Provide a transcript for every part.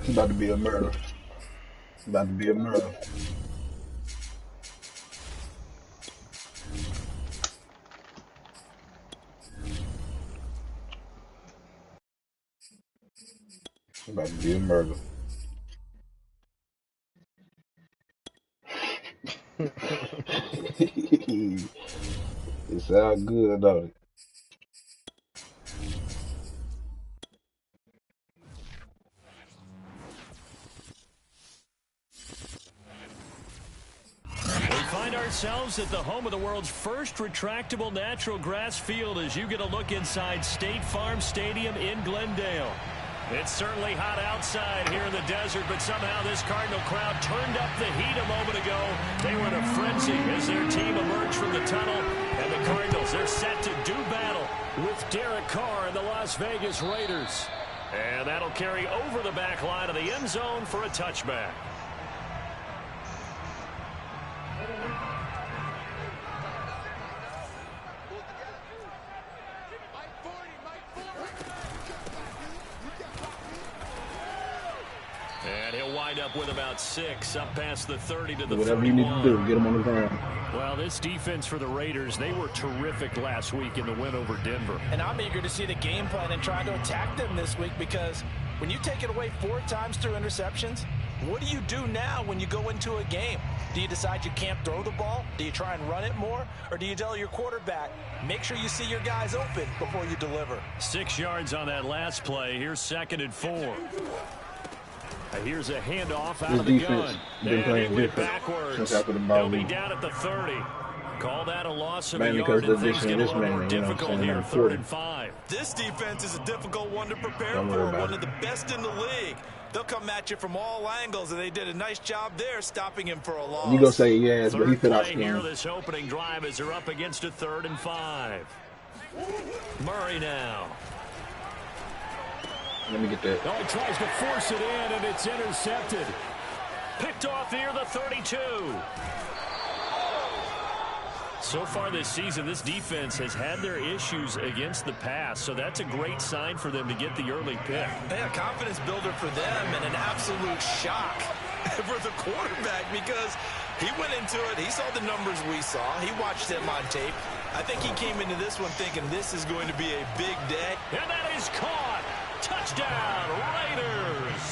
It's about to be a murder. It's about to be a murder. It's about to be a murder. It sounds good, don't it? We find ourselves at the home of the world's first retractable natural grass field as you get a look inside State Farm Stadium in Glendale. It's certainly hot outside here in the desert, but somehow this Cardinal crowd turned up the heat a moment ago. They were in a frenzy as their team emerged from the tunnel, and the Cardinals, they're set to do battle with Derek Carr and the Las Vegas Raiders. And that'll carry over the back line of the end zone for a touchback. And he'll wind up with about 6 up past the 30 to the Whatever 31. you need to do, get them on the ground. Well, this defense for the Raiders, they were terrific last week in the win over Denver. And I'm eager to see the game plan and try to attack them this week, because when you take it away 4 times through interceptions, what do you do now when you go into a game? Do you decide you can't throw the ball? Do you try and run it more? Or do you tell your quarterback, make sure you see your guys open before you deliver? 6 yards on that last play. Here's 2nd and 4. Here's a handoff out of the gun. Been playing different since after the ball. He'll be down at the 30. Call that a loss of a Mainly yard, because and the things get a addition of little this more man, you know what I'm difficult saying, here, number 3rd 40. and 5. This defense is a difficult one to prepare Don't for, worry about one it. of the best in the league. They'll come at you from all angles, and they did a nice job there stopping him for a loss. You gonna say yes, but he Third fit out play here, skin. this opening drive as they're up against a 3rd and 5. Murray now. Let me get that. Oh, he tries to force it in, and it's intercepted. Picked off near the 32. So far this season, this defense has had their issues against the pass, so that's a great sign for them to get the early pick. Yeah, confidence builder for them, and an absolute shock for the quarterback, because he went into it, he saw the numbers we saw, he watched them on tape. I think he came into this one thinking this is going to be a big day. And that is caught. Touchdown, Raiders.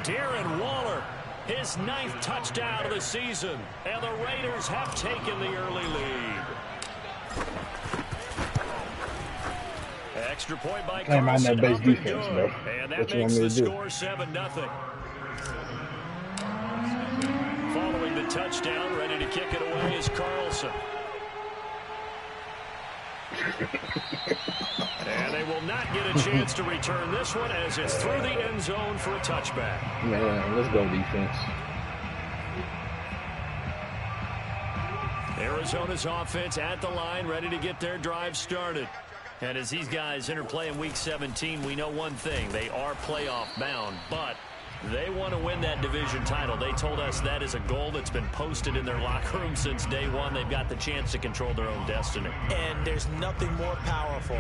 Darren Waller, his 9th touchdown of the season, and the Raiders have taken the early lead. Extra point by Can't mind Carlson, that base up and defense, good. bro. And that What you want makes me the to do? score 7-0. Following the touchdown, ready to kick it away is Carlson. And they will not get a chance to return this one as it's through the end zone for a touchback. Man, let's go defense. Arizona's offense at the line, ready to get their drive started. And as these guys interplay in Week 17, we know one thing. They are playoff bound, but they want to win that division title. They told us that is a goal that's been posted in their locker room since day one. They've got the chance to control their own destiny. And there's nothing more powerful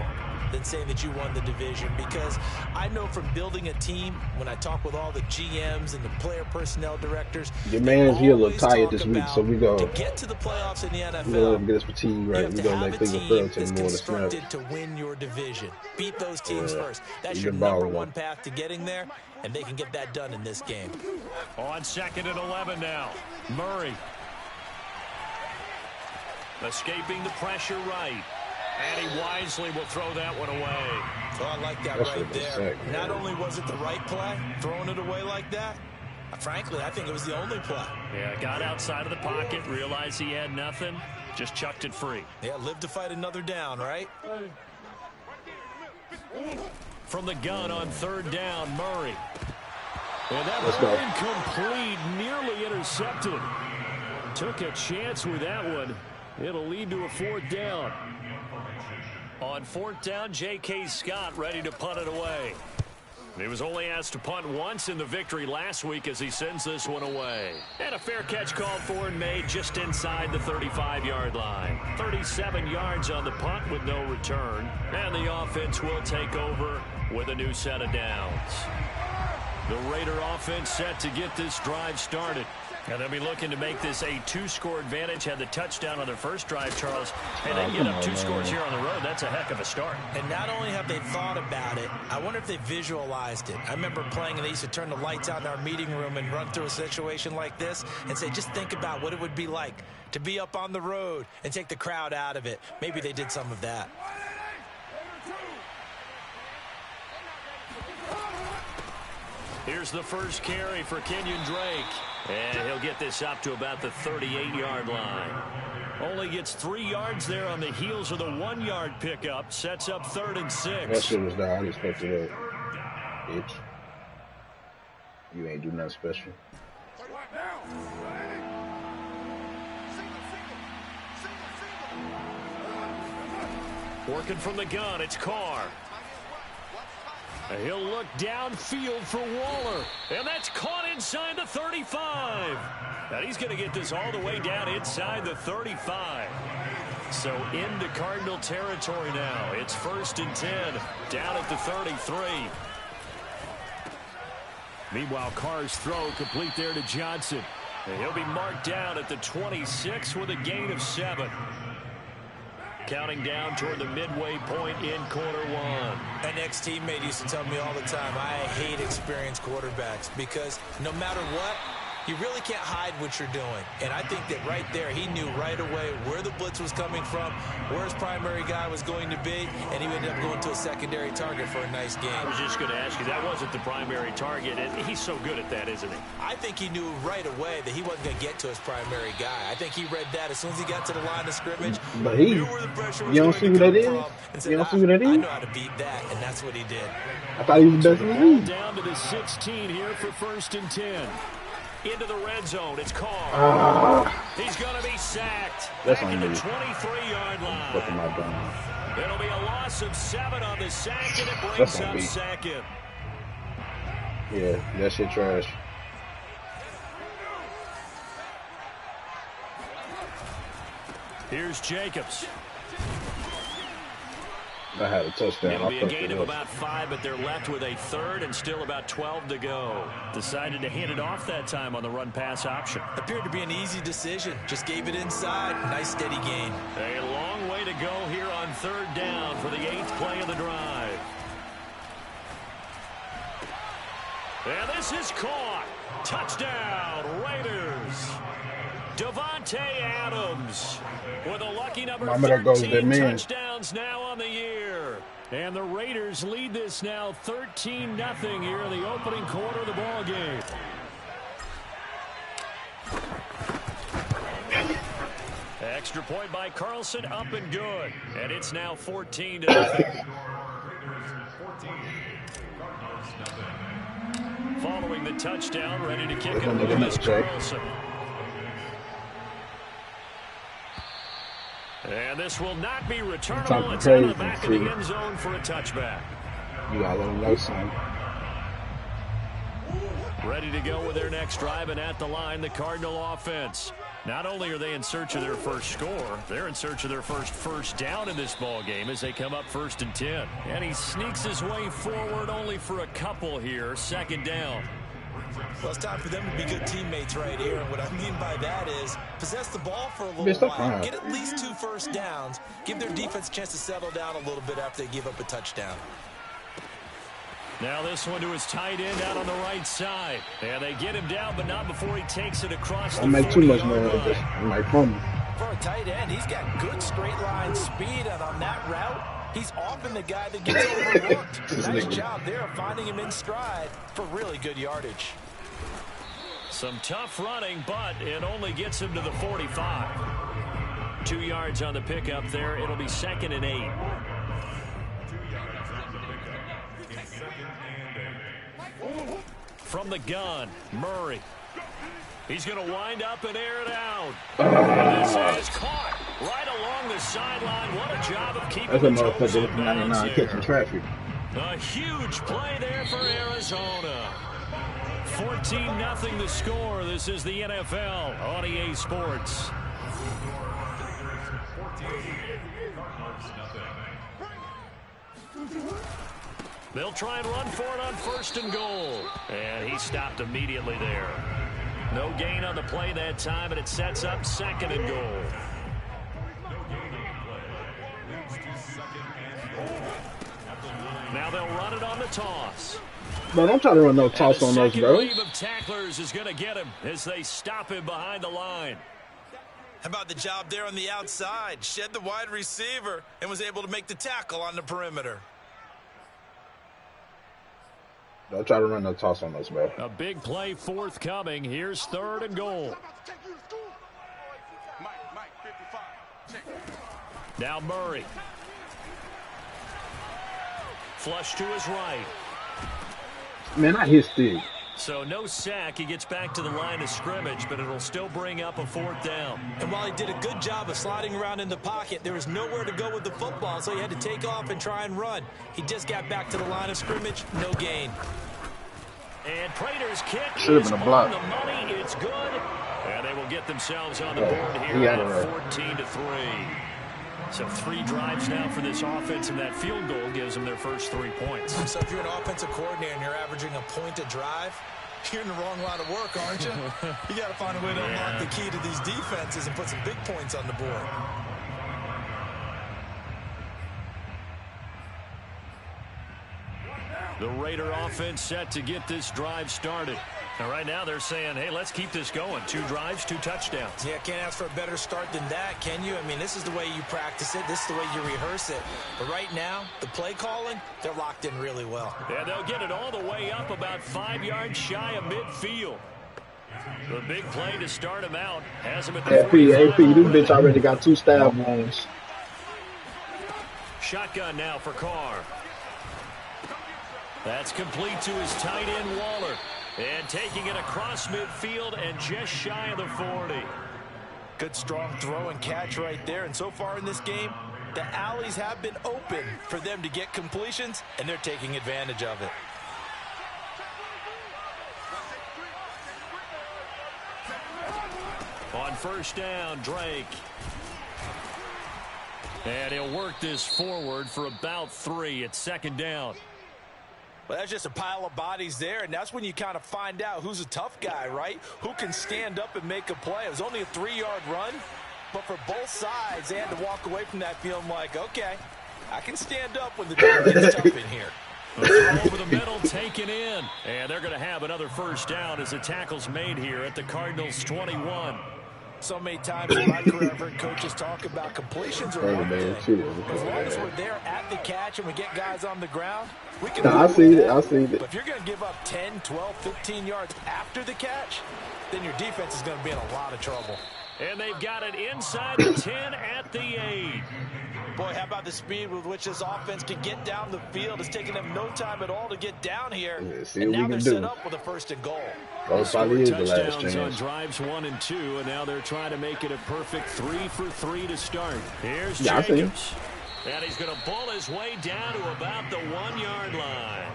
than saying that you won the division, because I know from building a team, when I talk with all the GMs and the player personnel directors, Your man's here a little always tired talk this week, about so we go. to get to the playoffs in the We gonna NFL. get his fatigue right. You have We to gonna have make a Cleveland team Burlington that's more than snap. constructed to win your division. Beat those teams Yeah. first. That's You your can ball number with one them. path to getting there, and they can get that done in this game. On 2nd and 11 now, Murray. Escaping the pressure right. And he wisely will throw that one away. So I like that That right should've been there. sacked, Not man. only was it the right play, throwing it away like that, frankly, I think it was the only play. Yeah, got outside of the pocket, realized he had nothing, just chucked it free. Yeah, live to fight another down, right? From the gun on 3rd down, Murray. And that Let's one go. incomplete, nearly intercepted. Took a chance with that one. It'll lead to a 4th down. On 4th down, J.K. Scott ready to punt it away. He was only asked to punt once in the victory last week as he sends this one away. And a fair catch called for and made just inside the 35-yard line. 37 yards on the punt with no return. And the offense will take over with a new set of downs. The Raider offense set to get this drive started. And they'll be looking to make this a two-score advantage. Had the touchdown on their first drive, Charles. And they get up 2 scores here on the road. That's a heck of a start. And not only have they thought about it, I wonder if they visualized it. I remember playing, and they used to turn the lights out in our meeting room and run through a situation like this and say, just think about what it would be like to be up on the road and take the crowd out of it. Maybe they did some of that. Here's the first carry for Kenyon Drake. And he'll get this up to about the 38-yard line. Only gets 3 yards there on the heels of the 1-yard pickup. Sets up 3rd and 6. That shit was down. I expected that. Bitch. You ain't do nothing special. Working from the gun, it's Carr. He'll look downfield for Waller. And that's caught inside the 35. And he's going to get this all the way down inside the 35. So into Cardinal territory now. It's 1st and 10. Down at the 33. Meanwhile, Carr's throw complete there to Johnson. And he'll be marked down at the 26 with a gain of 7. Counting down toward the midway point in quarter 1. An ex-teammate used to tell me all the time, I hate experienced quarterbacks because no matter what, you really can't hide what you're doing. And I think that right there, he knew right away where the blitz was coming from, where his primary guy was going to be, and he ended up going to a secondary target for a nice game. I was just going to ask you, that wasn't the primary target, and he's so good at that, isn't he? I think he knew right away that he wasn't going to get to his primary guy. I think he read that as soon as he got to the line of scrimmage. But he, knew where the pressure was you don't see who that is? Said, you don't see who that is? I know how to beat that, and that's what he did. I thought he was the best in the league. Down to the 16 here for 1st and 10. Into the red zone. It's Carr. He's going to be sacked. That's back on at the me. 23-yard line. What am I doing? It'll be a loss of 7 on the sack, and it brings That's on up me. 2nd. Yeah, that shit trash. Here's Jacobs. I had a touchdown. It'll be a I gain of fucked it about 5, but they're left with a 3rd and still about 12 to go. Decided to hand it off that time on the run-pass option. Appeared to be an easy decision. Just gave it inside. Nice steady gain. A long way to go here on 3rd down for the 8th play of the drive. And this is caught. Touchdown, Raiders. Davante Adams with a lucky number 13 touchdowns now on the year. And the Raiders lead this now 13-0 here in the opening quarter of the ball game. Extra point by Carlson, up and good. And it's now 14-0. Following the touchdown, ready to kick it is Carlson. And this will not be returnable. It's out of the back of the end zone for a touchback. You got a little low sign. Ready to go with their next drive, and at the line, the Cardinal offense. Not only are they in search of their first score, they're in search of their first down in this ball game as they come up 1st and 10. And he sneaks his way forward only for a couple here, 2nd down. Well, it's time for them to be good teammates right here. And what I mean by that is possess the ball for a little while, get at least 2 first downs, give their defense a chance to settle down a little bit after they give up a touchdown. Now this one to his tight end out on the right side. And they get him down, but not before he takes it across the 40-yard line. I make too much noise. I might fumble. For a tight end, he's got good straight line speed, and on that route, he's often the guy that gets overlooked. Nice job there of finding him in stride for really good yardage. Some tough running, but it only gets him to the 45. 2 yards on the pickup there. It'll be 2nd and 8. From the gun, Murray. He's going to wind up and air it out. And this is caught right along the sideline. What a job of keeping the toes in bounds here. Catching traffic. A huge play there for Arizona. 14-0 the score. This is the NFL on EA Sports. They'll try and run for it on 1st and goal. And he stopped immediately there. No gain on the play that time, and it sets up 2nd and goal. Now they'll run it on the toss. Bro, don't try to run no toss on those, bro. The second wave of tacklers is going to get him as they stop him behind the line. How about the job there on the outside? Shed the wide receiver and was able to make the tackle on the perimeter. Don't try to run no toss on us, bro. A big play forthcoming. Here's 3rd and goal. Now Murray. Flush to his right. Man, I hit stick. So no sack. He gets back to the line of scrimmage, but it'll still bring up a 4th down. And while he did a good job of sliding around in the pocket, there was nowhere to go with the football, so he had to take off and try and run. He just got back to the line of scrimmage, no gain. And Prater's kick Should have is been a block. on the money. It's good. And they will get themselves on the board here at 14-3. So 3 drives now for this offense, and that field goal gives them their first 3 points. So if you're an offensive coordinator and you're averaging a point a drive, you're in the wrong line of work, aren't you? You got to find a way to unlock the key to these defenses and put some big points on the board. The Raider offense set to get this drive started. And right now they're saying, hey, let's keep this going. 2 drives, 2 touchdowns. Yeah, can't ask for a better start than that, can you? I mean, this is the way you practice it. This is the way you rehearse it. But right now, the play calling, they're locked in really well. And they'll get it all the way up about 5 yards shy of midfield. The big play to start him out has him at the AP, this bitch already got 2 stab wounds. Shotgun now for Carr. That's complete to his tight end, Waller. And taking it across midfield and just shy of the 40. Good strong throw and catch right there. And so far in this game, the alleys have been open for them to get completions, and they're taking advantage of it. On 1st down, Drake. And he'll work this forward for about 3 at 2nd down. Well, that's just a pile of bodies there, and that's when you kind of find out who's a tough guy, right? Who can stand up and make a play. It was only a 3-yard run, but for both sides, they had to walk away from that feeling like, okay, I can stand up when the job gets tough in here. Over the middle, taken in. And they're going to have another 1st down as the tackle's made here at the Cardinals' 21. So many times in my career, I've heard coaches talk about completions or one thing. As long as we're there at the catch and we get guys on the ground, we can I see it. But if you're going to give up 10, 12, 15 yards after the catch, then your defense is going to be in a lot of trouble. And they've got it inside the 10 at the 8. Boy, how about the speed with which this offense can get down the field? It's taking them no time at all to get down here. Yeah, and now they're set up with a 1st and goal. Those probably is the last Touchdowns on chance. drives 1 and 2, and now they're trying to make it a perfect 3 for 3 to start. Here's Yeah, Jacobs. And he's going to bull his way down to about the 1-yard line.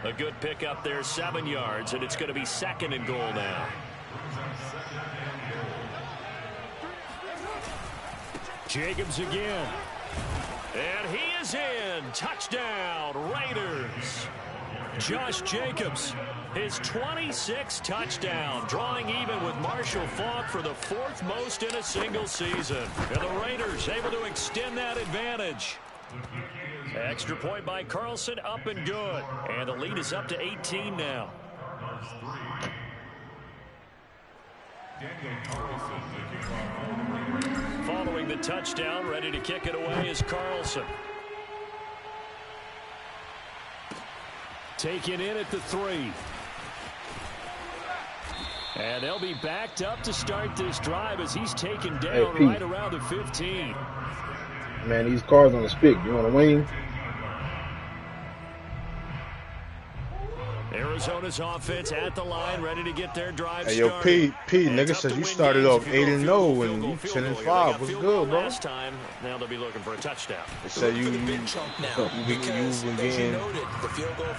A good pickup there, 7 yards, and it's going to be 2nd and goal now. Jacobs again. And he is in. Touchdown, Raiders. Josh Jacobs, his 26th touchdown, drawing even with Marshall Faulk for the 4th most in a single season. And the Raiders able to extend that advantage. Extra point by Carlson, up and good. And the lead is up to 18 now. Following the touchdown, ready to kick it away is Carlson. Taken in at the 3. And they'll be backed up to start this drive as he's taken down right around the 15. Man, these cars on the stick. You want to wing? Arizona's offense at the line, ready to get their drive Hey, started. P, nigga says you started off 8-0 and you 10-5. What's good, bro? Last time, now they'll be looking for a touchdown. They said you been getting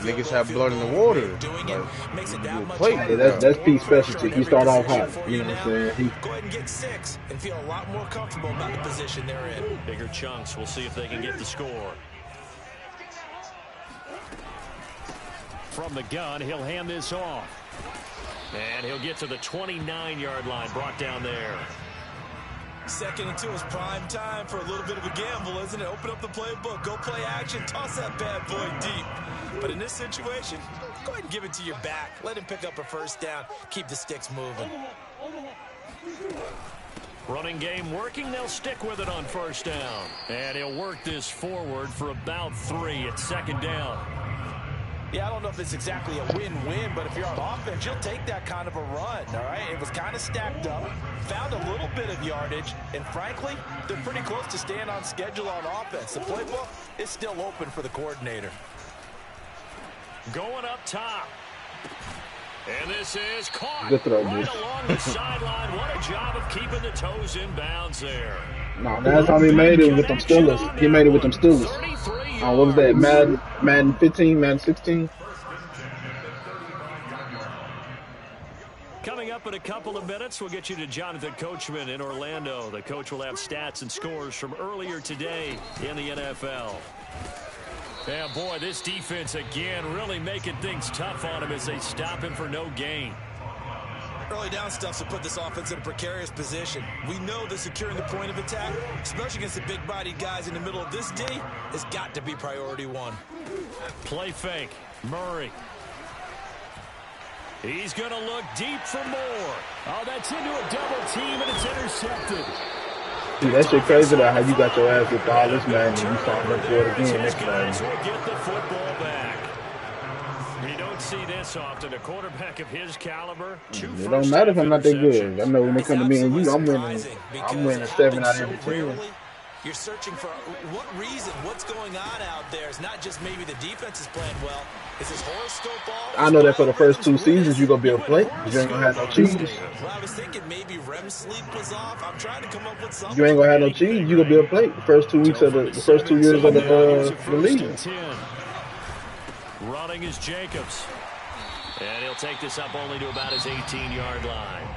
niggas have blood in the water. Hey, that's Pete's specialty. He start off hot. You know what I'm saying? Go ahead and get 6 and feel a lot more comfortable about the position they're in. Bigger chunks. We'll see if they can get the score. from the gun. He'll hand this off. And he'll get to the 29-yard line, brought down there. 2nd and 2 is prime time for a little bit of a gamble, isn't it? Open up the playbook, go play action, toss that bad boy deep. But in this situation, go ahead and give it to your back. Let him pick up a first down. Keep the sticks moving. Running game working. They'll stick with it on first down. And he'll work this forward for about 3 at 2nd down. Yeah, I don't know if it's exactly a win-win, but if you're on offense, you'll take that kind of a run, all right? It was kind of stacked up, found a little bit of yardage, and frankly, they're pretty close to staying on schedule on offense. The playbook is still open for the coordinator. Going up top. And this is caught Good throw, right dude. along the sideline. What a job of keeping the toes in bounds there. No, that's how he made it with them Steelers. He made it with them Steelers. What was that? Madden 15, Madden 16? Coming up in a couple of minutes, we'll get you to Jonathan Coachman in Orlando. The coach will have stats and scores from earlier today in the NFL. Yeah, boy, this defense again really making things tough on him as they stop him for no gain. Early down stuffs will put this offense in a precarious position. We know that securing the point of attack, especially against the big-bodied guys in the middle of this D, has got to be priority 1. Play fake. Murray. He's going to look deep for more. Oh, that's into a double team, and it's intercepted. Dude, that shit crazy about how you got your ass with all this, man, and you starting up for it again next Guys time. will get the football back. You don't see this often. A quarterback of his caliber. It don't matter if I'm not that good. I know when they come to me and you, I'm winning 7 out of every 10. You're searching for what reason, what's going on out there. It's not just maybe the defense is playing well. It's his horoscope ball. I know that for the first 2 seasons you're going to be able to play. You ain't going to have no cheese. Well, I was thinking maybe REM sleep was off. I'm trying to come up with something. You ain't going to have no cheese. You're going to be able to play the first 2 weeks of the first 2 years of the league. Running is Jacobs. And he'll take this up only to about his 18-yard line.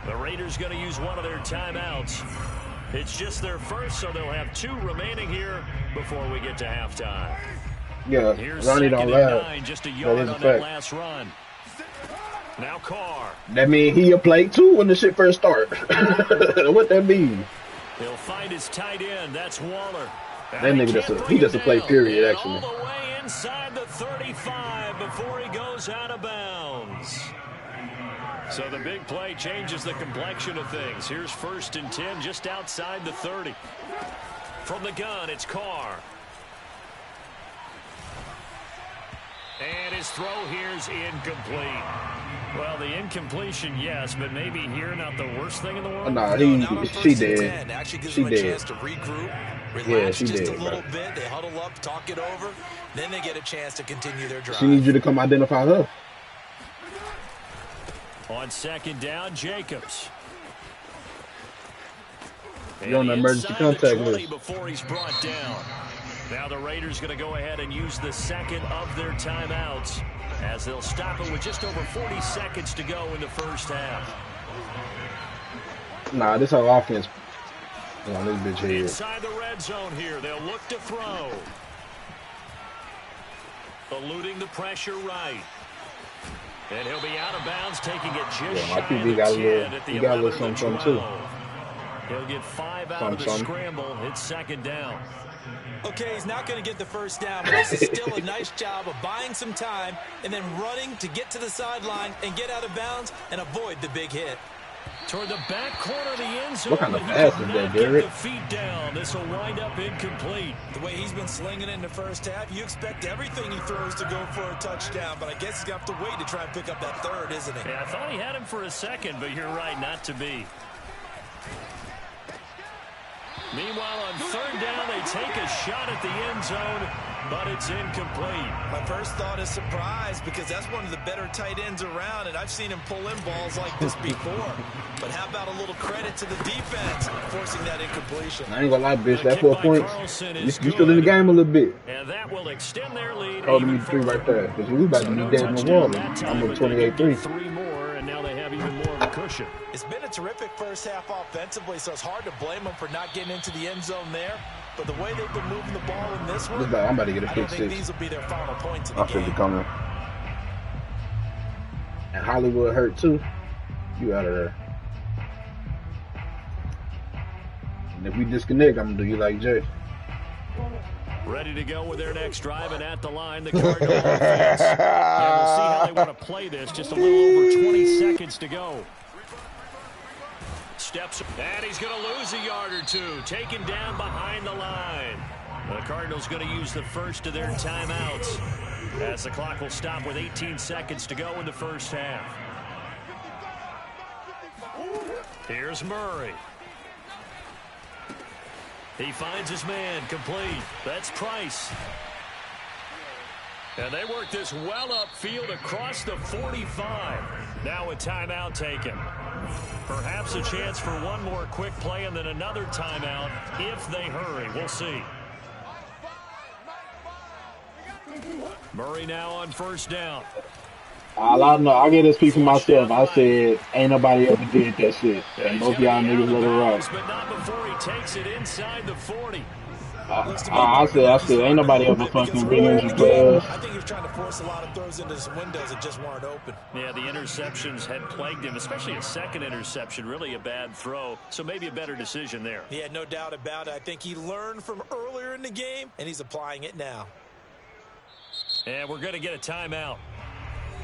The Raiders going to use one of their timeouts. It's just their first, so they'll have 2 remaining here before we get to halftime. Yeah, Here's Ronnie 2nd don't and laugh. 9, just a That yard is a on that fact. last run. Now Carr. That mean he'll play too when the shit first start. What that mean? He'll find his tight end. That's Waller. That nigga he just a play period, And actually. all the way inside the 35 before he goes out of bounds. So the big play changes the complexion of things. Here's 1st and 10 just outside the 30. From the gun, it's Carr. And his throw here's incomplete. Well, the incompletion, yes, but maybe here not the worst thing in the world. Nah, she did. Actually gives She them a did. chance to regroup, relax Yeah, she just did, a little bro. bit. They huddle up, talk it over. Then they get a chance to continue their drive. She needs you to come identify her. On 2nd down, Jacobs. You're on the And emergency inside the contact 20 list. before he's brought down. Now the Raiders going to go ahead and use the 2nd of their timeouts as they'll stop it with just over 40 seconds to go in the first half. Nah, this her offense. Oh, this bitch here. Inside the red zone here, they'll look to throw. Eluding the pressure right. And he'll be out of bounds, taking it just Yeah, my shy PB of got a the little- 10 at the he got a 11 little of the something, too. 12. He'll get 5 out of the Something. scramble. It's 2nd down. Okay, he's not going to get the first down, but this is still a nice job of buying some time and then running to get to the sideline and get out of bounds and avoid the big hit. Toward the back corner of the end zone. What kind of but he pass could is not that, get Derek? the feet down. This will wind up incomplete. The way he's been slinging it in the first half, you expect everything he throws to go for a touchdown, but I guess he's going to have to wait to try and pick up that 3rd, isn't he? Yeah, I thought he had him for a second, but you're right, not to be. Meanwhile, on 3rd down, they take a shot at the end zone, but it's incomplete. My first thought is surprise because that's one of the better tight ends around, and I've seen him pull in balls like this before. But how about a little credit to the defense forcing that incompletion? I ain't gonna lie, bitch. The That kick 4 by points. Carlson You is still in the good. game a little bit. And that will extend their lead. Holding me even to 3 right there. Because we about to no be dead in the touchdown water. that time, I'm but with they did 28-3. get 3 more, and now they have even more of a cushion. It's been a terrific first half offensively, so it's hard to blame them for not getting into the end zone there. But the way they've been moving the ball in this one, I'm about to get a I pick don't think 6. these will be their final points in the I should be game. coming. and Hollywood hurt too, you out of there. And if we disconnect, I'm gonna do you like Jay. Ready to go with their next drive, and at the line, the Cardinal offense. And we'll see how they want to play this. Just a little over 20 seconds to go. Steps, and he's going to lose a yard or two. Taken down behind the line. The Cardinals going to use the first of their timeouts as the clock will stop with 18 seconds to go in the first half. Here's Murray. He finds his man, complete. That's Price. And they work this well upfield across the 45. Now a timeout taken. Perhaps a chance for one more quick play and then another timeout if they hurry. We'll see. Murray now on first down. All I know, I get to speak for myself. I said, ain't nobody ever did that shit. And most of y'all niggas let it rock. But not before he takes it inside the 40. I said, ain't nobody ever fucking re-injured players. I think he was trying to force a lot of throws into some windows that just weren't open. Yeah, the interceptions had plagued him, especially a second interception, really a bad throw. So maybe a better decision there. Yeah, no doubt about it. I think he learned from earlier in the game, and he's applying it now. And we're going to get a timeout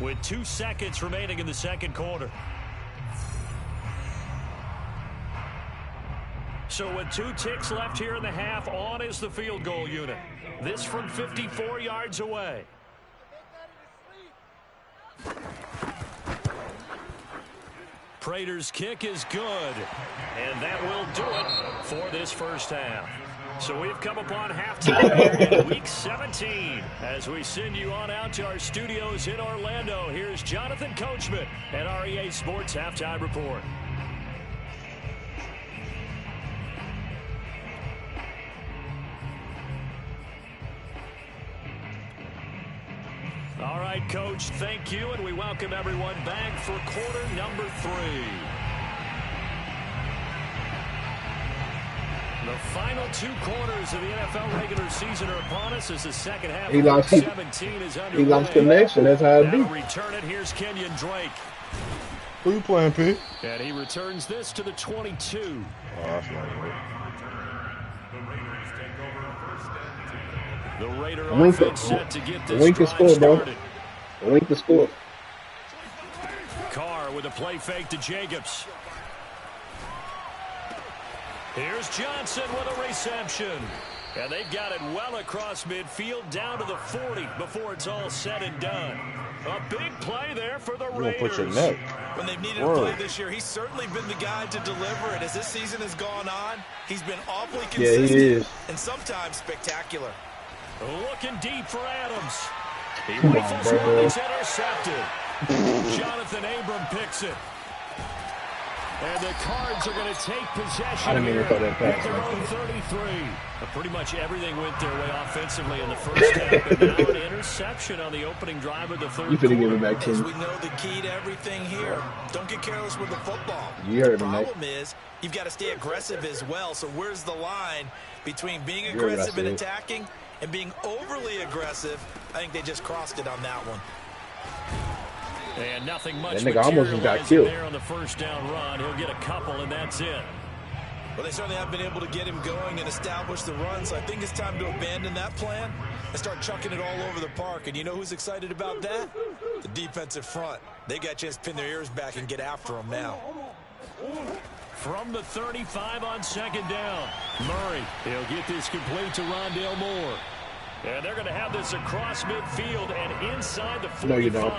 with 2 seconds remaining in the second quarter. So with 2 ticks left here in the half, on is the field goal unit. This from 54 yards away. Prater's kick is good. And that will do it for this first half. So we've come upon halftime here in Week 17. As we send you on out to our studios in Orlando, here's Jonathan Coachman at REA Sports Halftime Report. All right, Coach, thank you, and we welcome everyone back for quarter number 3. The final 2 quarters of the NFL regular season are upon us as the second half of 17 is underway. He lost connection. That's how it be. Return it. Here's Kenyon Drake. Who you playing, P? And he returns this to the 22. Oh, that's right. The Raider offense set to get this drive started. Wink the score. Carr with a play fake to Jacobs. Here's Johnson with a reception. And they've got it well across midfield down to the 40 before it's all said and done. A big play there for the Raiders. Put your neck. When they've needed a play this year, he's certainly been the guy to deliver it. As this season has gone on, he's been awfully consistent. Yeah, he is. And sometimes spectacular. Looking deep for Adams. He rifles one, it's intercepted. Jonathan Abram picks it. And the Cards are going to take possession. I didn't mean to throw that pass. Their own 33. Pretty much everything went their way offensively in the first half. And now an interception on the opening drive of the third You finna give it back to As him. we know, the key to everything here, don't get careless with the football. You heard the him, Nate. problem is you've got to stay aggressive as well. So where's the line between being aggressive and attacking and being overly aggressive? I think they just crossed it on that one. And nothing much that nigga almost got killed there on the first down run. He'll get a couple, and that's it. Well, they certainly have been able to get him going and establish the run, so I think it's time to abandon that plan and start chucking it all over the park. And you know who's excited about that? The defensive front. They got a chance to pin their ears back and get after him now. From the 35 on second down, Murray. He'll get this complete to Rondale Moore. And they're going to have this across midfield and inside the 45. No, you don't.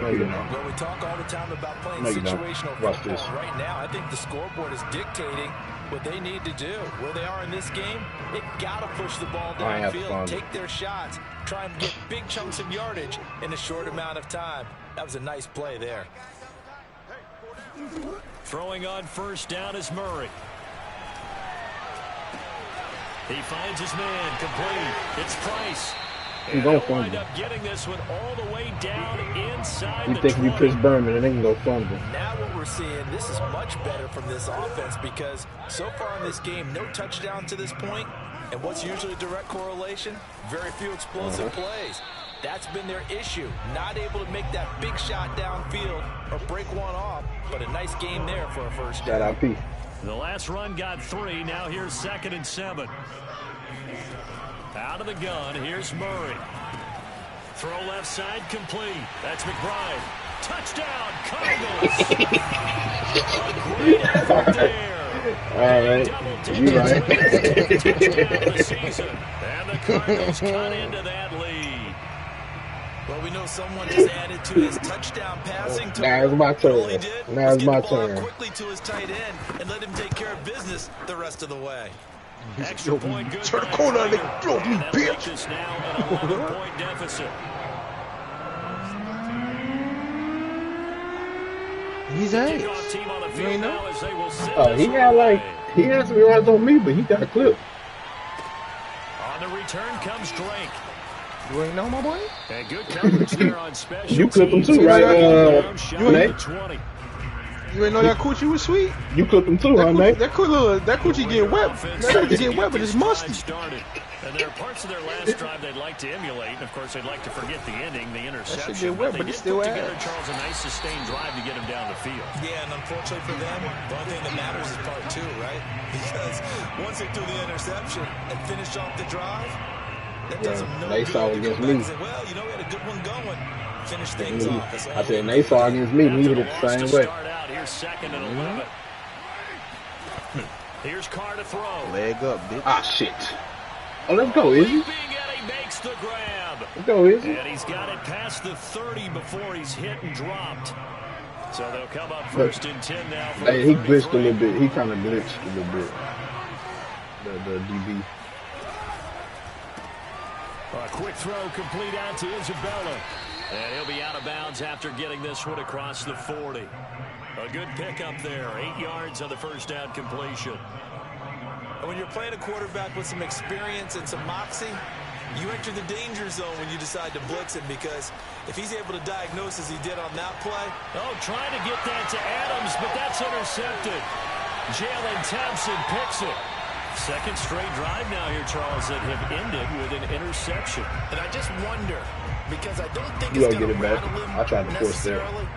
No, you don't. Well, we talk all the time about playing situational football. Right now, I think the scoreboard is dictating what they need to do. Where they are in this game, they've got to push the ball downfield, take their shots, try and get big chunks of yardage in a short amount of time. That was a nice play there. Throwing on first down is Murray. He finds his man, complete. It's Price. He's going to wind up getting this one all the way down inside you the think 20. if you push Berman and they can go fumble. Now what we're seeing, this is much better from this offense because so far in this game, no touchdown to this point. And what's usually a direct correlation? Very few explosive plays. That's been their issue. Not able to make that big shot downfield or break one off, but a nice game there for a first down. Shout out P. The last run got 3. Now here's 2nd and 7. Out of the gun, here's Murray. Throw left side, complete. That's McBride. Touchdown, Cardinals! A great effort there. All right. You right. And the Cardinals cut into that lead. Well, we know someone just added to his touchdown passing total. Now it's my turn. All he did Now was it's get my the ball turn. quickly to his tight end and let him take care of business the rest of the way. Extra point good. Turn the corner and they throw me, That'll make bitch. this now an 11-point deficit. He's Kickoff ass. team on the You field ain't know? now as they will send Oh, this he one had away. he had some yards on me, but he got clipped. On the return comes Drake. You ain't know, my boy? And good coverage there on special You clipped him teams. too, right? Down shot Nate? at the 20. You ain't know that coochie was sweet? You clipped him too, huh, Nate? That coochie get wet. That coochie get wet, but it's musty. Started. And there are parts of their last drive they'd like to emulate. And, of course, they'd like to forget the ending, the interception. That shit get wet, but they it's did still put together, ass. Charles, a nice sustained drive to get him down the field. Yeah, and unfortunately for them, the only thing that matters is part 2, right? Because once they threw the interception and finished off the drive, that does them no they good. saw to against go back me. and say, well, you know, we had a good one going. Finish things off. That's all I said we they saw against me. He hit it the same way. Start out. Here's 2nd and 11. Here's Carr to throw. Leg up, bitch. Ah, shit. Oh, let's go, Izzy. Leaping, and he makes the grab. Let's go, Izzy. And he's got it past the 30 before he's hit and dropped. So they'll come up 1st and 10 now. For Hey, he the glitched a 33. little bit. He kind of glitched a little bit. The DB. A quick throw complete out to Isabella. And he'll be out of bounds after getting this one across the 40. A good pickup there. 8 yards on the first down completion. And when you're playing a quarterback with some experience and some moxie, you enter the danger zone when you decide to blitz him, because if he's able to diagnose as he did on that play. Oh, trying to get that to Adams, but that's intercepted. Jalen Thompson picks it. Second straight drive now here, Charles, that have ended with an interception. And I just wonder, because I don't think You it's gotta going to get it back. rattle him I tried to force that. necessarily.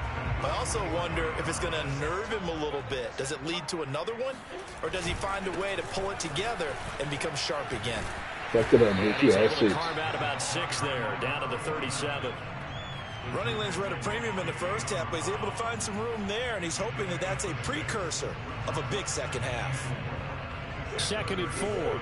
But I also wonder if it's going to nerve him a little bit. Does it lead to another one? Or does he find a way to pull it together and become sharp again? Fuck it up, And bitch. he's You able had to 6. carve out about 6 there, down to the 37. Running lanes were at a premium in the first half, but he's able to find some room there, and he's hoping that that's a precursor of a big second half. 2nd and 4.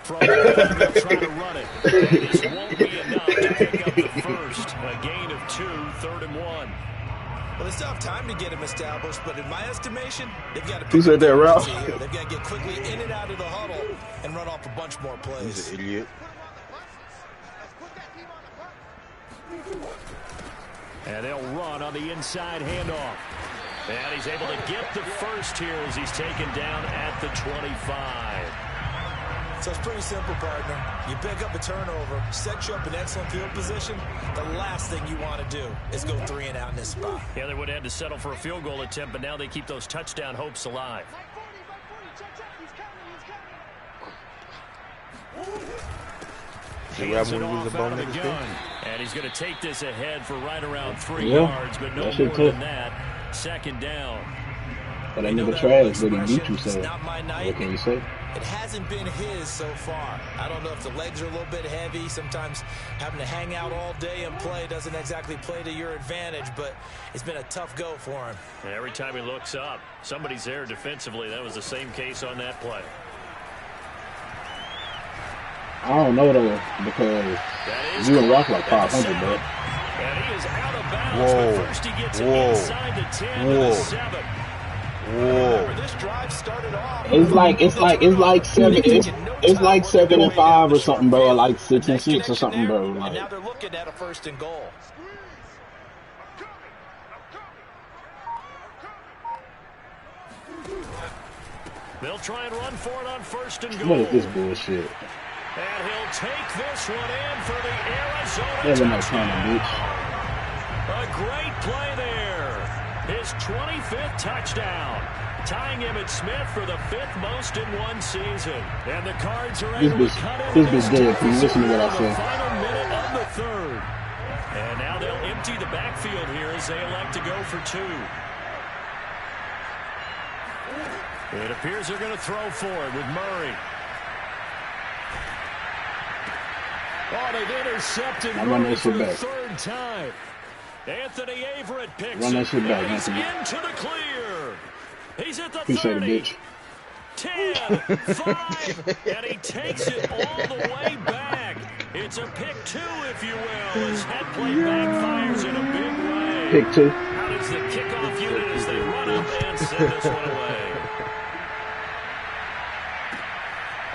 From there, they'll try to run it. This won't be enough to pick up the first. A gain of 2, 3rd and 1. Well, they still have time to get him established, but in my estimation, they've got to He said that, Ralph. here. They've got to get quickly in and out of the huddle and run off a bunch more plays. He's an idiot. And they'll run on the inside handoff. And he's able to get the first here as he's taken down at the 25. So it's pretty simple, partner. You pick up a turnover, set you up in excellent field position. The last thing you want to do is go 3 and out in this spot. Yeah, they would have had to settle for a field goal attempt, but now they keep those touchdown hopes alive. The Hands Rebel it when he was off a out bum of the nigga gun. And he's going to take this ahead for right around 3 Yeah, yards, but no that shit more tough. than that. 2nd down. But that You know nigga that trash, but he expression, beat you, so it's not my night. what can you say? It hasn't been his so far. I don't know if the legs are a little bit heavy. Sometimes having to hang out all day and play doesn't exactly play to your advantage, but it's been a tough go for him. And every time he looks up, somebody's there defensively. That was the same case on that play. I don't know, though, because That is you and Rock like at the 500, 7. bro. And he is out of bounds, Whoa. but first he gets it Whoa. inside the 10 to Whoa. the 7. Whoa. This drive started off. It's like 7. It's like 7 and 5 or something, bro. Or like 6 and 6 or something, bro. And now Like, they're looking at a 1st and goal. They'll try and run for it on 1st and what goal. is this bullshit? And he'll take this one in for the Arizona Never no touchdown. time, bitch. A great play there. his 25th touchdown, tying Emmitt Smith for the 5th most in one season. And the Cards are able to cut into this bitch dead. Can you listen to what I the said? final minute of the third. And now they'll empty the backfield here as they elect to go for 2. It appears they're going to throw for it with Murray. Oh, they've intercepted Murray for the 3rd time. Anthony Averett picks it. He's into the clear. He's at the 30. 10, 5, and he takes it all the way back. It's a pick 2, if you will, as head play backfires in a big way. Pick 2. How does the kickoff unit as they run up and send this one away?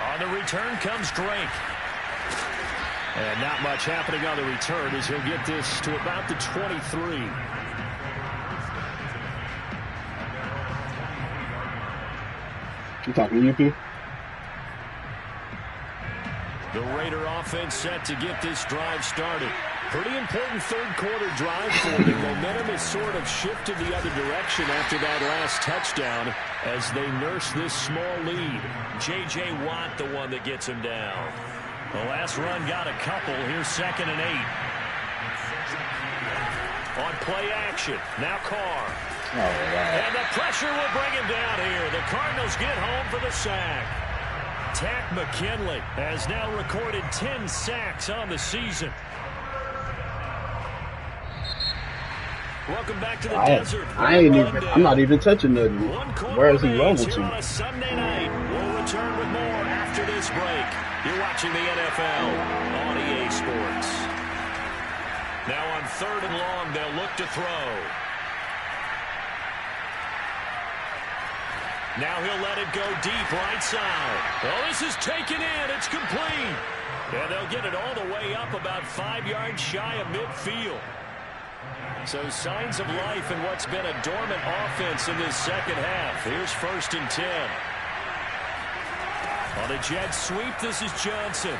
On the return comes Drake. And not much happening on the return as he'll get this to about the 23. You talking UP? The Raider offense set to get this drive started. Pretty important third-quarter drive for them. Momentum has sort of shifted the other direction after that last touchdown as they nurse this small lead. J.J. Watt, the one that gets him down. The last run got a couple. Here's 2nd and 8. On play action. Now Carr. Oh, wow. And the pressure will bring him down here. The Cardinals get home for the sack. Takk McKinley has now recorded 10 sacks on the season. Welcome back to the desert. I'm not even touching nothing. Where is he rolling to? On a Sunday night. We'll return with more after this break. You're watching the NFL on EA Sports. Now on 3rd and long, they'll look to throw. Now he'll let it go deep right side. Oh, this is taken in. It's complete. And they'll get it all the way up about 5 yards shy of midfield. So signs of life in what's been a dormant offense in this second half. Here's 1st and 10. On a jet sweep, this is Johnson.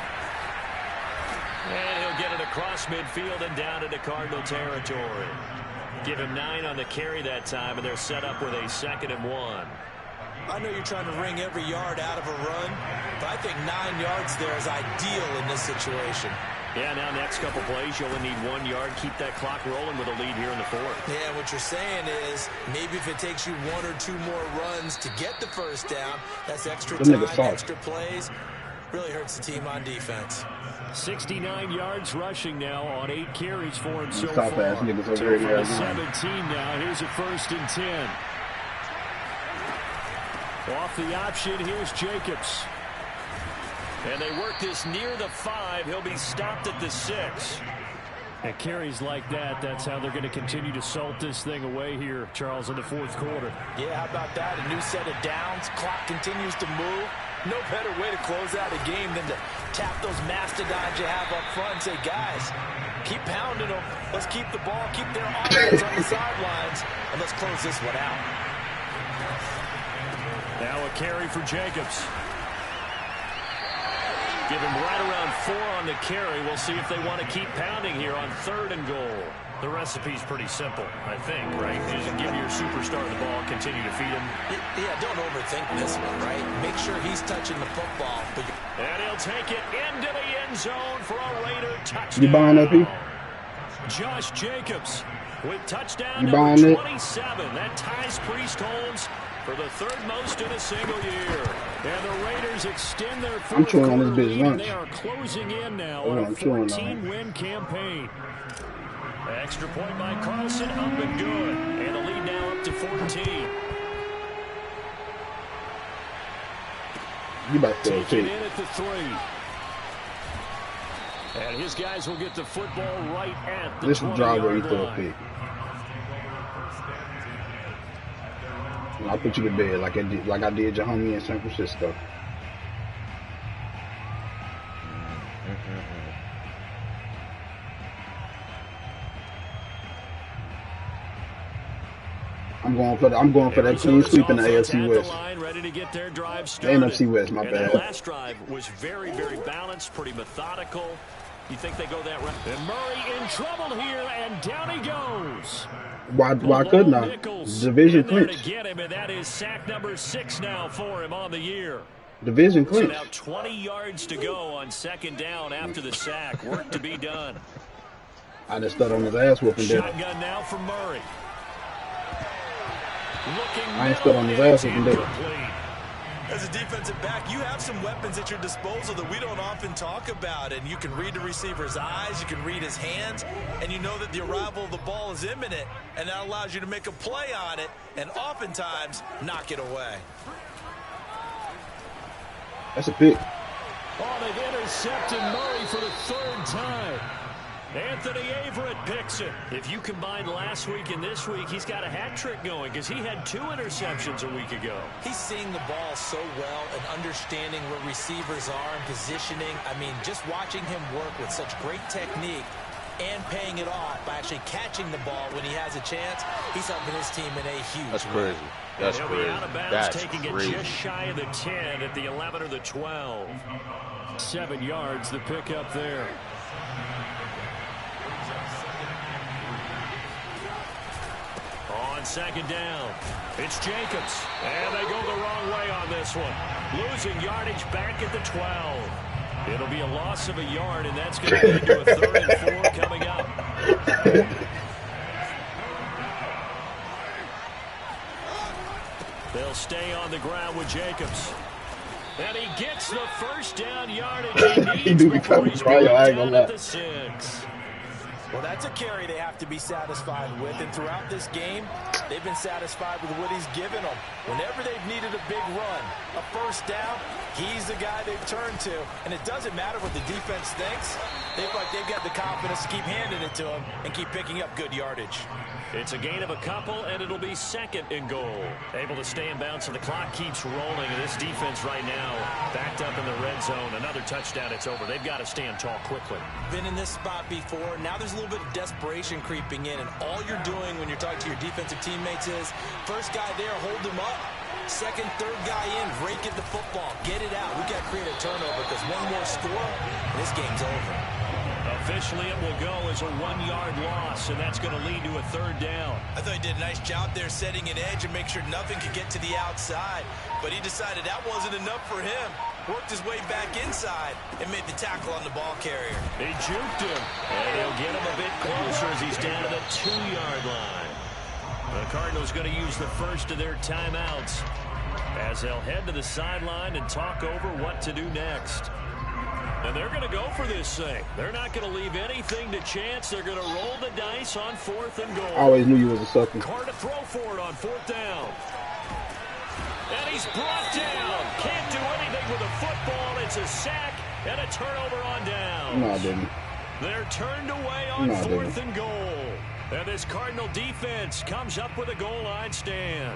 And he'll get it across midfield and down into Cardinal territory. Give him 9 on the carry that time, and they're set up with a 2nd and 1. I know you're trying to wring every yard out of a run, but I think 9 yards there is ideal in this situation. Yeah, now next couple plays, you only need 1 yard. Keep that clock rolling with a lead here in the 4th. Yeah, what you're saying is maybe if it takes you 1 or 2 more runs to get the 1st down, that's extra time, extra plays. Really hurts the team on defense. 69 yards rushing now on 8 carries for him so far. From the 17 now. Here's a 1st and 10. Off the option, here's Jacobs. And they work this near the 5. He'll be stopped at the 6. And carries like that, that's how they're going to continue to salt this thing away here, Charles, in the 4th quarter. Yeah, how about that? A new set of downs. Clock continues to move. No better way to close out a game than to tap those mastodons you have up front and say, guys, keep pounding them. Let's keep the ball, keep their offense on the sidelines, and let's close this one out. Now a carry for Jacobs. Give him right around 4 on the carry. We'll see if they want to keep pounding here on 3rd and goal. The recipe's pretty simple, I think, right? Just give your superstar the ball, continue to feed him. Yeah, don't overthink this one, right? Make sure he's touching the football. And he'll take it into the end zone for a Raider touchdown. You buying that, P? Josh Jacobs with touchdown number 27. That ties Priest Holmes for the 3rd most in a single year. And the Raiders extend their 4th quarter lead, and they are closing in now on a 14-win campaign. Extra point by Carlson, up and good. And the lead now up to 14. You about to take it in at the 3. And his guys will get the football right at the 20-yard line. I'll put you to bed like I did your homie in San Francisco. I'm going for that clean sweep in the AFC West. Ready to get their drive started. NFC West, my bad. That last drive was very, very balanced, pretty methodical. You think they go that route? And Murray in trouble here, and down he goes. Why couldn't I? Division clinch. To get him, and that is sack number 6 now for him on the year. Division clinch. So now 20 yards to go on second down after the sack. Work to be done. I just stood on his ass whooping there. Shotgun now for Murray. I ain't stood on his ass whooping there. As a defensive back, you have some weapons at your disposal that we don't often talk about, and you can read the receiver's eyes, you can read his hands, and you know that the arrival of the ball is imminent, and that allows you to make a play on it and oftentimes knock it away. That's a pick. Oh, they've intercepted Murray for the 3rd time. Anthony Averett picks it. If you combine last week and this week, he's got a hat trick going because he had 2 interceptions a week ago. He's seeing the ball so well and understanding where receivers are and positioning. I mean, just watching him work with such great technique and paying it off by actually catching the ball when he has a chance, he's helping his team in a huge That's way. crazy. That's he'll crazy. be out of bounds, That's taking crazy. it just shy of the 10 at the 11 or the 12. 7 yards, the pickup there. On second down, it's Jacobs, and they go the wrong way on this one. Losing yardage back at the 12. It'll be a loss of a yard, and that's going to lead to a 3rd and 4 coming up. They'll stay on the ground with Jacobs. And he gets the first down yardage he needs before he's brought down at the 6. Well, that's a carry they have to be satisfied with, and throughout this game, they've been satisfied with what he's given them. Whenever they've needed a big run, a first down, he's the guy they've turned to, and it doesn't matter what the defense thinks. They feel like they've got the confidence to keep handing it to him and keep picking up good yardage. It's a gain of a couple, and it'll be 2nd and goal. Able to stay in bounds, so the clock keeps rolling, and this defense right now backed up in the red zone. Another touchdown, it's over. They've got to stand tall quickly. Been in this spot before. Now there's a little bit of desperation creeping in, and all you're doing when you're talking to your defensive teammates is first guy there, hold him up. Second, third guy in, rake at the football. Get it out. We got to create a turnover because one more score, and this game's over. Officially, it will go as a 1-yard loss, and that's going to lead to a 3rd down. I thought he did a nice job there setting an edge and make sure nothing could get to the outside, but he decided that wasn't enough for him. Worked his way back inside and made the tackle on the ball carrier. They juked him, and he'll get him a bit closer as he's down to the 2-yard line. The Cardinals going to use the first of their timeouts as they'll head to the sideline and talk over what to do next. And they're going to go for this thing. They're not going to leave anything to chance. They're going to roll the dice on 4th and goal. I always knew you was a sucker. Carr to throw for it on 4th down. And he's brought down. Can't do anything with a football. It's a sack and a turnover on down. No, I didn't. They're turned away on 4th and goal. And this Cardinal defense comes up with a goal line stand.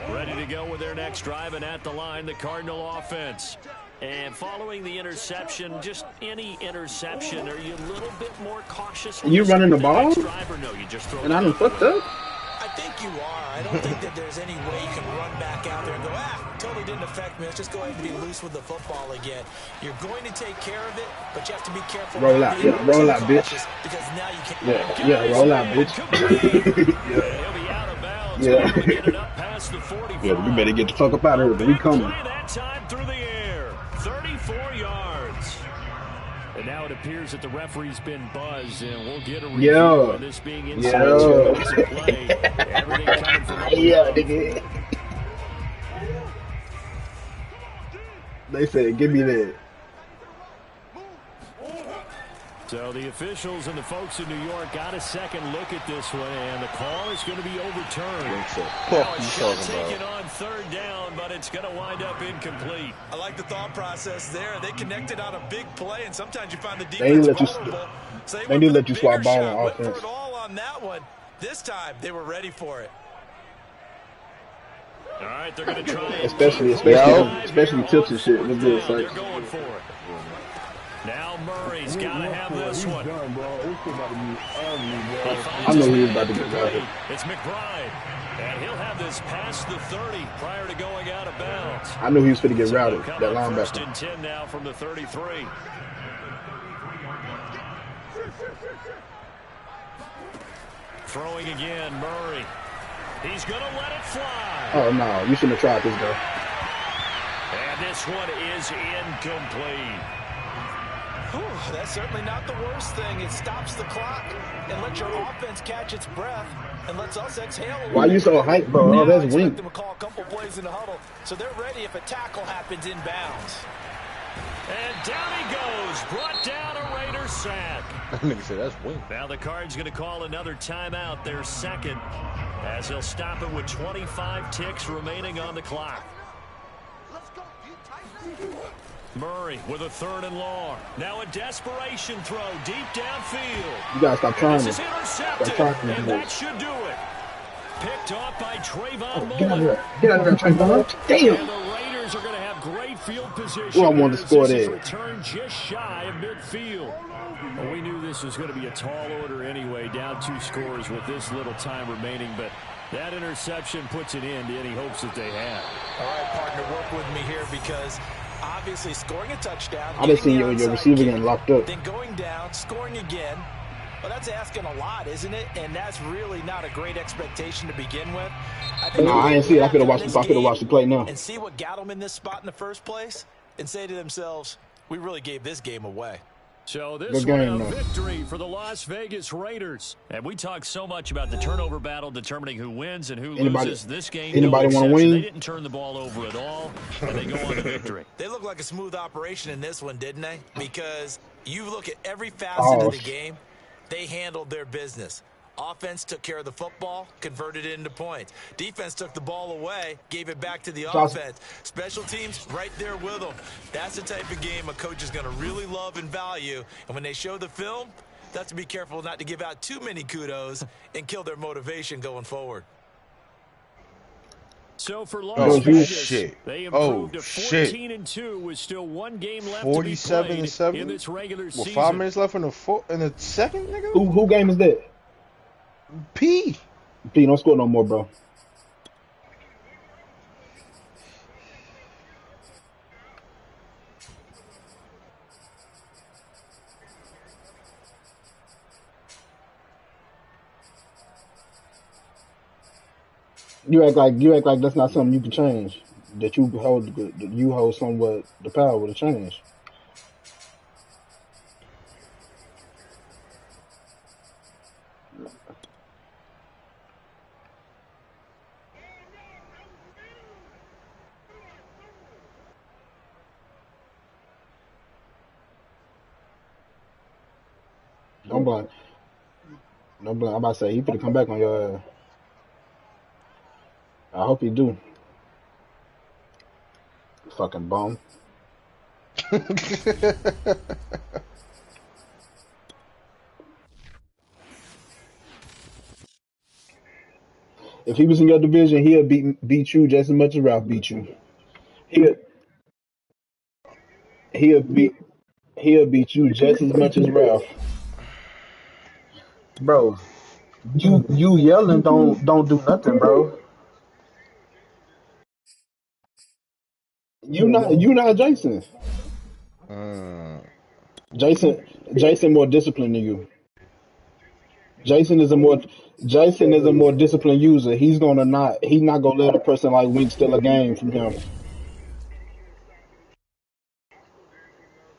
Ready to go with their next drive, and at the line, the Cardinal offense. And following the interception, just any interception, are you a little bit more cautious? You running the ball? Drive, or no, you just throw and I done fucked up? I think you are. I don't think that there's any way you can run back out there and go, totally didn't affect me. Let's just go ahead and be loose with the football again. You're going to take care of it, but you have to be careful. Roll out, roll out, bitch. Because now you can't. Yeah, roll out, bitch. He'll be out of bounds. Yeah. Get it up past the 45. Yeah, we better get the fuck up out of here. We coming. Play that time through the air. 34 yards. And now it appears that the referee's been buzzed, and we'll get a review on this being inside 2 minutes of play. Everything coming from nigga. They said, give me that. So the officials and the folks in New York got a second look at this one, and the call is going to be overturned. Now a shot taken on 3rd down, but it's going to wind up incomplete. I like the thought process there. They connected on a big play, and sometimes you find the defense They didn't let you. vulnerable. So They didn't let you swap ball on went offense. for it all on that one. This time they were ready for it. All right, they're going to try it. Especially tips and shit. Let's do it, They're going for it. Now Murray's got to have this one. I know he was about to get routed. It's McBride, and he'll have this past the 30 prior to going out of bounds. I knew he was going to get routed. So That First linebacker. and 10 now from the 33. Throwing again, Murray. He's going to let it fly. Oh, no. You shouldn't have tried this, though. And this one is incomplete. Whew, that's certainly not the worst thing. It stops the clock and lets your offense catch its breath and lets us exhale. Why you so hyped, bro? Oh, that's wink. wink. To call a couple plays in the huddle, so they're ready if a tackle happens inbounds. And down he goes. Brought down a Raider sack. That nigga said that's wink. Now the Cards going to call another timeout, their second, as he'll stop it with 25 ticks remaining on the clock. Murray with a 3rd and long. Now a desperation throw deep downfield. You gotta stop trying. This is intercepted, and that should do it. Picked off by Trayvon Mullen. Get out of here. Get out of here, Trayvon. Damn. And the Raiders are going to have great field position. Well, I wanted to score there. Return just shy of midfield. Well, we knew this was going to be a tall order anyway, down 2 scores with this little time remaining, but that interception puts an end to any hopes that they have. All right, partner, work with me here because obviously scoring a touchdown. I just seen your receiver getting locked up. Then going down, scoring again. Well, that's asking a lot, isn't it? And that's really not a great expectation to begin with. I ain't see it. I could have watched the play now. And see what got them in this spot in the first place and say to themselves, we really gave this game away. So this one a victory for the Las Vegas Raiders. And we talk so much about the turnover battle determining who wins and who loses. This game, anybody want to win? They didn't turn the ball over at all, and they go on to victory. They look like a smooth operation in this one, didn't they? Because you look at every facet of the game, they handled their business. Offense took care of the football, converted it into points. Defense took the ball away, gave it back to the offense. Special teams, right there with them. That's the type of game a coach is going to really love and value. And when they show the film, they have to be careful not to give out too many kudos and kill their motivation going forward. So for Las Vegas, they improved to 14-2 with still 1 game left 47-7 in this regular season. 5 minutes left in the second, nigga? Who game is that? P, don't score no more, bro. You act like that's not something you can change. That you hold somewhat the power to change. Don't blind. I'm about to say he finna come back on your ass. I hope he do. Fucking bum. If he was in your division, he'll beat you just as much as Ralph beat you. He'll beat you just as much as Ralph. Bro, you yelling don't do nothing, bro. You not Jason. Jason more disciplined than you. Jason is a more disciplined user. He's not gonna let a person like Wink steal a game from him.